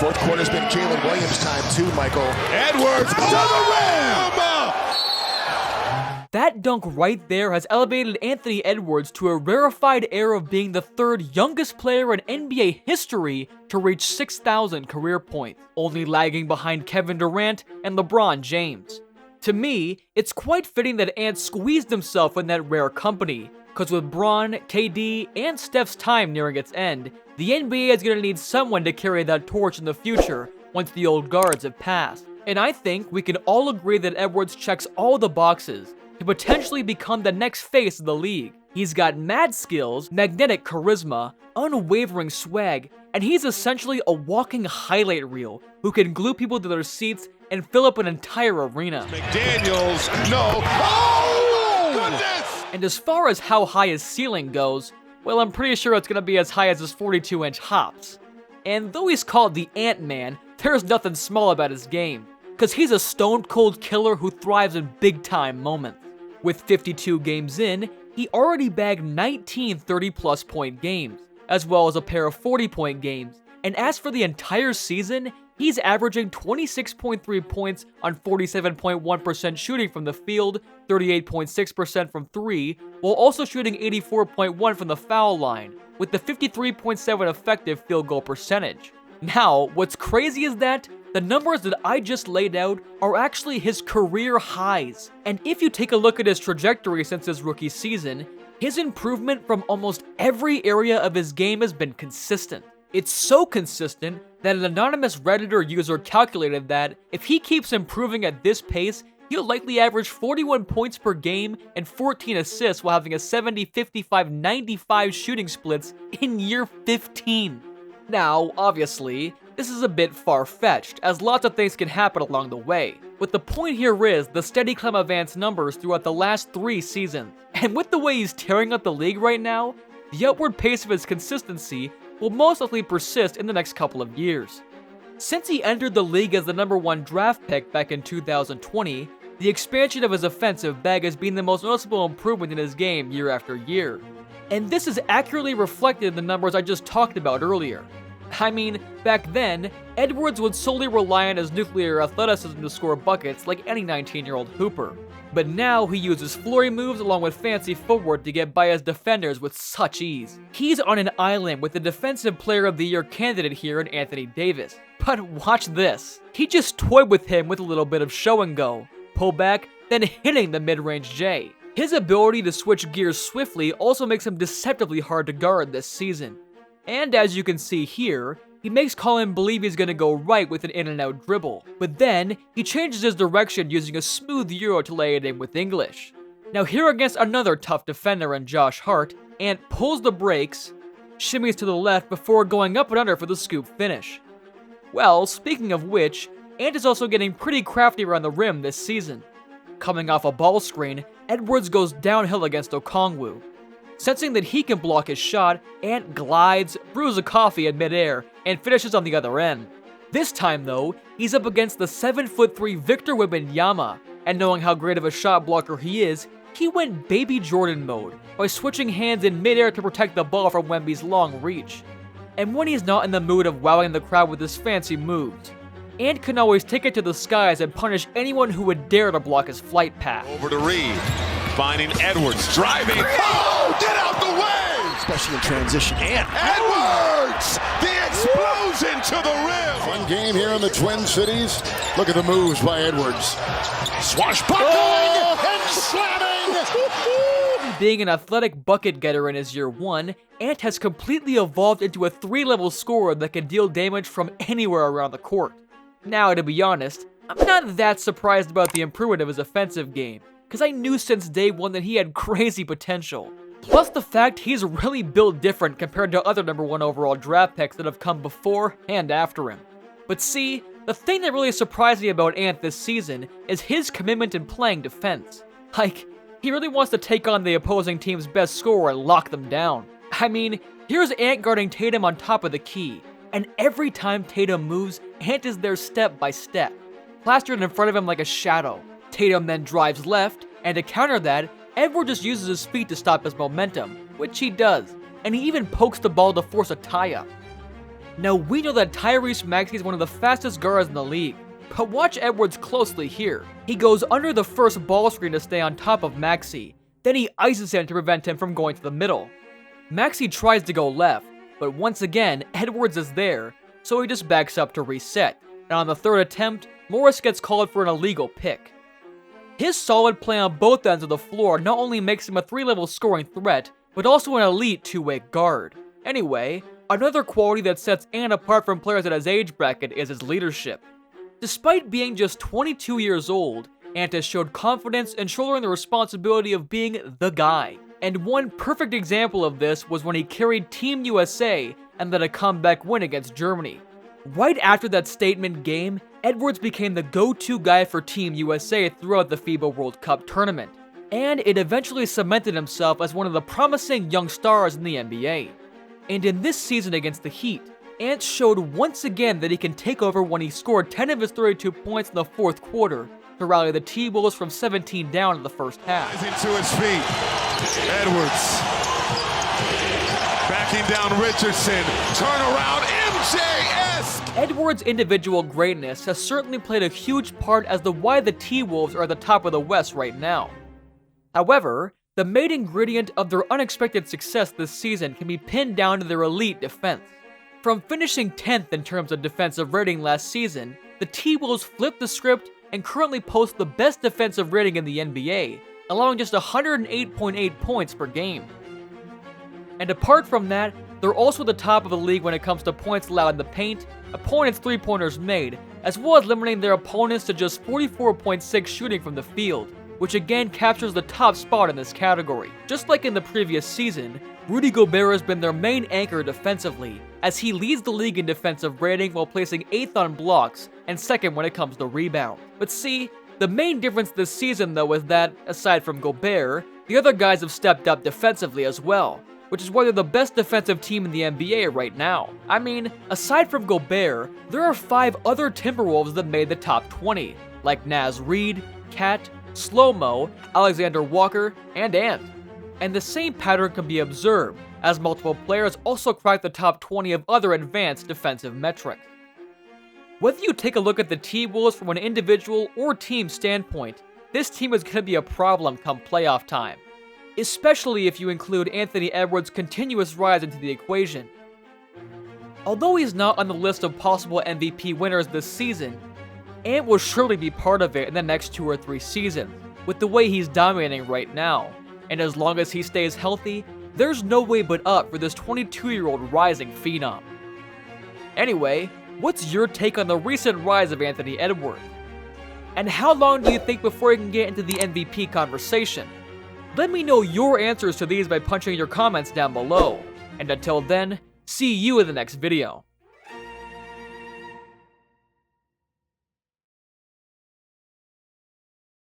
Fourth quarter's been Jalen Williams' time too, Michael. Edwards to the rim! That dunk right there has elevated Anthony Edwards to a rarefied air of being the third youngest player in NBA history to reach 6,000 career points, only lagging behind Kevin Durant and LeBron James. To me, it's quite fitting that Ant squeezed himself in that rare company, because with Bron, KD, and Steph's time nearing its end, the NBA is going to need someone to carry that torch in the future once the old guards have passed. And I think we can all agree that Edwards checks all the boxes to potentially become the next face of the league. He's got mad skills, magnetic charisma, unwavering swag, and he's essentially a walking highlight reel who can glue people to their seats and fill up an entire arena. McDaniels, no. Oh, goodness! And as far as how high his ceiling goes, well, I'm pretty sure it's gonna be as high as his 42-inch hops. And though he's called the Ant-Man, there's nothing small about his game, because he's a stone-cold killer who thrives in big-time moments. With 52 games in, he already bagged 19 30-plus point games, as well as a pair of 40-point games. And as for the entire season, he's averaging 26.3 points on 47.1% shooting from the field, 38.6% from 3, while also shooting 84.1 from the foul line, with the 53.7 effective field goal percentage. Now, what's crazy is that the numbers that I just laid out are actually his career highs. And if you take a look at his trajectory since his rookie season, his improvement from almost every area of his game has been consistent. It's so consistent that an anonymous Redditor user calculated that if he keeps improving at this pace, he'll likely average 41 points per game and 14 assists while having a 70, 55, 95 shooting splits in year 15. Now, obviously, this is a bit far-fetched, as lots of things can happen along the way. But the point here is the steady climb of Ant's numbers throughout the last 3 seasons. And with the way he's tearing up the league right now, the upward pace of his consistency will most likely persist in the next couple of years. Since he entered the league as the #1 draft pick back in 2020, the expansion of his offensive bag has been the most noticeable improvement in his game year after year. And this is accurately reflected in the numbers I just talked about earlier. I mean, back then, Edwards would solely rely on his nuclear athleticism to score buckets like any 19-year-old hooper. But now he uses flurry moves along with fancy footwork to get by his defenders with such ease. He's on an island with the Defensive Player of the Year candidate here in Anthony Davis. But watch this. He just toyed with him with a little bit of show and go. Pull back, then hitting the mid-range J. His ability to switch gears swiftly also makes him deceptively hard to guard this season. And as you can see here, he makes Colin believe he's gonna go right with an in-and-out dribble, but then he changes his direction using a smooth euro to lay it in with English. Now here against another tough defender in Josh Hart, Ant pulls the brakes, shimmies to the left before going up and under for the scoop finish. Well, speaking of which, Ant is also getting pretty crafty around the rim this season. Coming off a ball screen, Edwards goes downhill against Okongwu. Sensing that he can block his shot, Ant glides, brews a coffee in midair, and finishes on the other end. This time though, he's up against the 7'3" Victor Wembanyama, and knowing how great of a shot blocker he is, he went Baby Jordan mode by switching hands in midair to protect the ball from Wemby's long reach. And when he's not in the mood of wowing the crowd with his fancy moves, Ant can always take it to the skies and punish anyone who would dare to block his flight path. Over to Reed, finding Edwards, driving. Oh, get out the way! Especially in transition. And Edwards! The explosion to the rim! Fun game here in the Twin Cities. Look at the moves by Edwards. Swashbuckling and slamming! Being an athletic bucket getter in his year 1, Ant has completely evolved into a 3-level scorer that can deal damage from anywhere around the court. Now, to be honest, I'm not that surprised about the improvement of his offensive game, because I knew since day 1 that he had crazy potential. Plus the fact he's really built different compared to other #1 overall draft picks that have come before and after him. But see, the thing that really surprised me about Ant this season is his commitment in playing defense. Like, he really wants to take on the opposing team's best scorer and lock them down. I mean, here's Ant guarding Tatum on top of the key, and every time Tatum moves, Ant is there step by step, plastered in front of him like a shadow. Tatum then drives left, and to counter that, Edwards just uses his feet to stop his momentum, which he does, and he even pokes the ball to force a tie-up. Now, we know that Tyrese Maxey is one of the fastest guards in the league, but watch Edwards closely here. He goes under the first ball screen to stay on top of Maxey, then he ices him to prevent him from going to the middle. Maxey tries to go left, but once again, Edwards is there, so he just backs up to reset, and on the third attempt, Morris gets called for an illegal pick. His solid play on both ends of the floor not only makes him a 3-level scoring threat, but also an elite two-way guard. Anyway, another quality that sets Ant apart from players at his age bracket is his leadership. Despite being just 22 years old, Ant has showed confidence in shouldering the responsibility of being the guy. And one perfect example of this was when he carried Team USA and led a comeback win against Germany. Right after that statement game, Edwards became the go-to guy for Team USA throughout the FIBA World Cup tournament, and it eventually cemented himself as one of the promising young stars in the NBA. And in this season against the Heat, Ant showed once again that he can take over when he scored 10 of his 32 points in the fourth quarter to rally the T-Wolves from 17 down in the first half. Into his feet, Edwards. Backing down Richardson. Turnaround, MJS! Edwards' individual greatness has certainly played a huge part as to why the T-Wolves are at the top of the West right now. However, the main ingredient of their unexpected success this season can be pinned down to their elite defense. From finishing 10th in terms of defensive rating last season, the T-Wolves flipped the script and currently post the best defensive rating in the NBA, allowing just 108.8 points per game. And apart from that, they're also at the top of the league when it comes to points allowed in the paint, opponents' three-pointers made, as well as limiting their opponents to just 44.6 shooting from the field, which again captures the top spot in this category. Just like in the previous season, Rudy Gobert has been their main anchor defensively, as he leads the league in defensive rating while placing 8th on blocks and 2nd when it comes to rebound. But see, the main difference this season though is that, aside from Gobert, the other guys have stepped up defensively as well, which is why they're the best defensive team in the NBA right now. I mean, aside from Gobert, there are 5 other Timberwolves that made the top 20, like Naz Reid, Cat, Slow-Mo, Alexander Walker, and Ant. And the same pattern can be observed, as multiple players also crack the top 20 of other advanced defensive metrics. Whether you take a look at the T-Wolves from an individual or team standpoint, this team is going to be a problem come playoff time, especially if you include Anthony Edwards' continuous rise into the equation. Although he's not on the list of possible MVP winners this season, Ant will surely be part of it in the next 2 or 3 seasons, with the way he's dominating right now, and as long as he stays healthy, there's no way but up for this 22-year-old rising phenom. Anyway, what's your take on the recent rise of Anthony Edwards? And how long do you think before he can get into the MVP conversation? Let me know your answers to these by punching your comments down below. And until then, see you in the next video.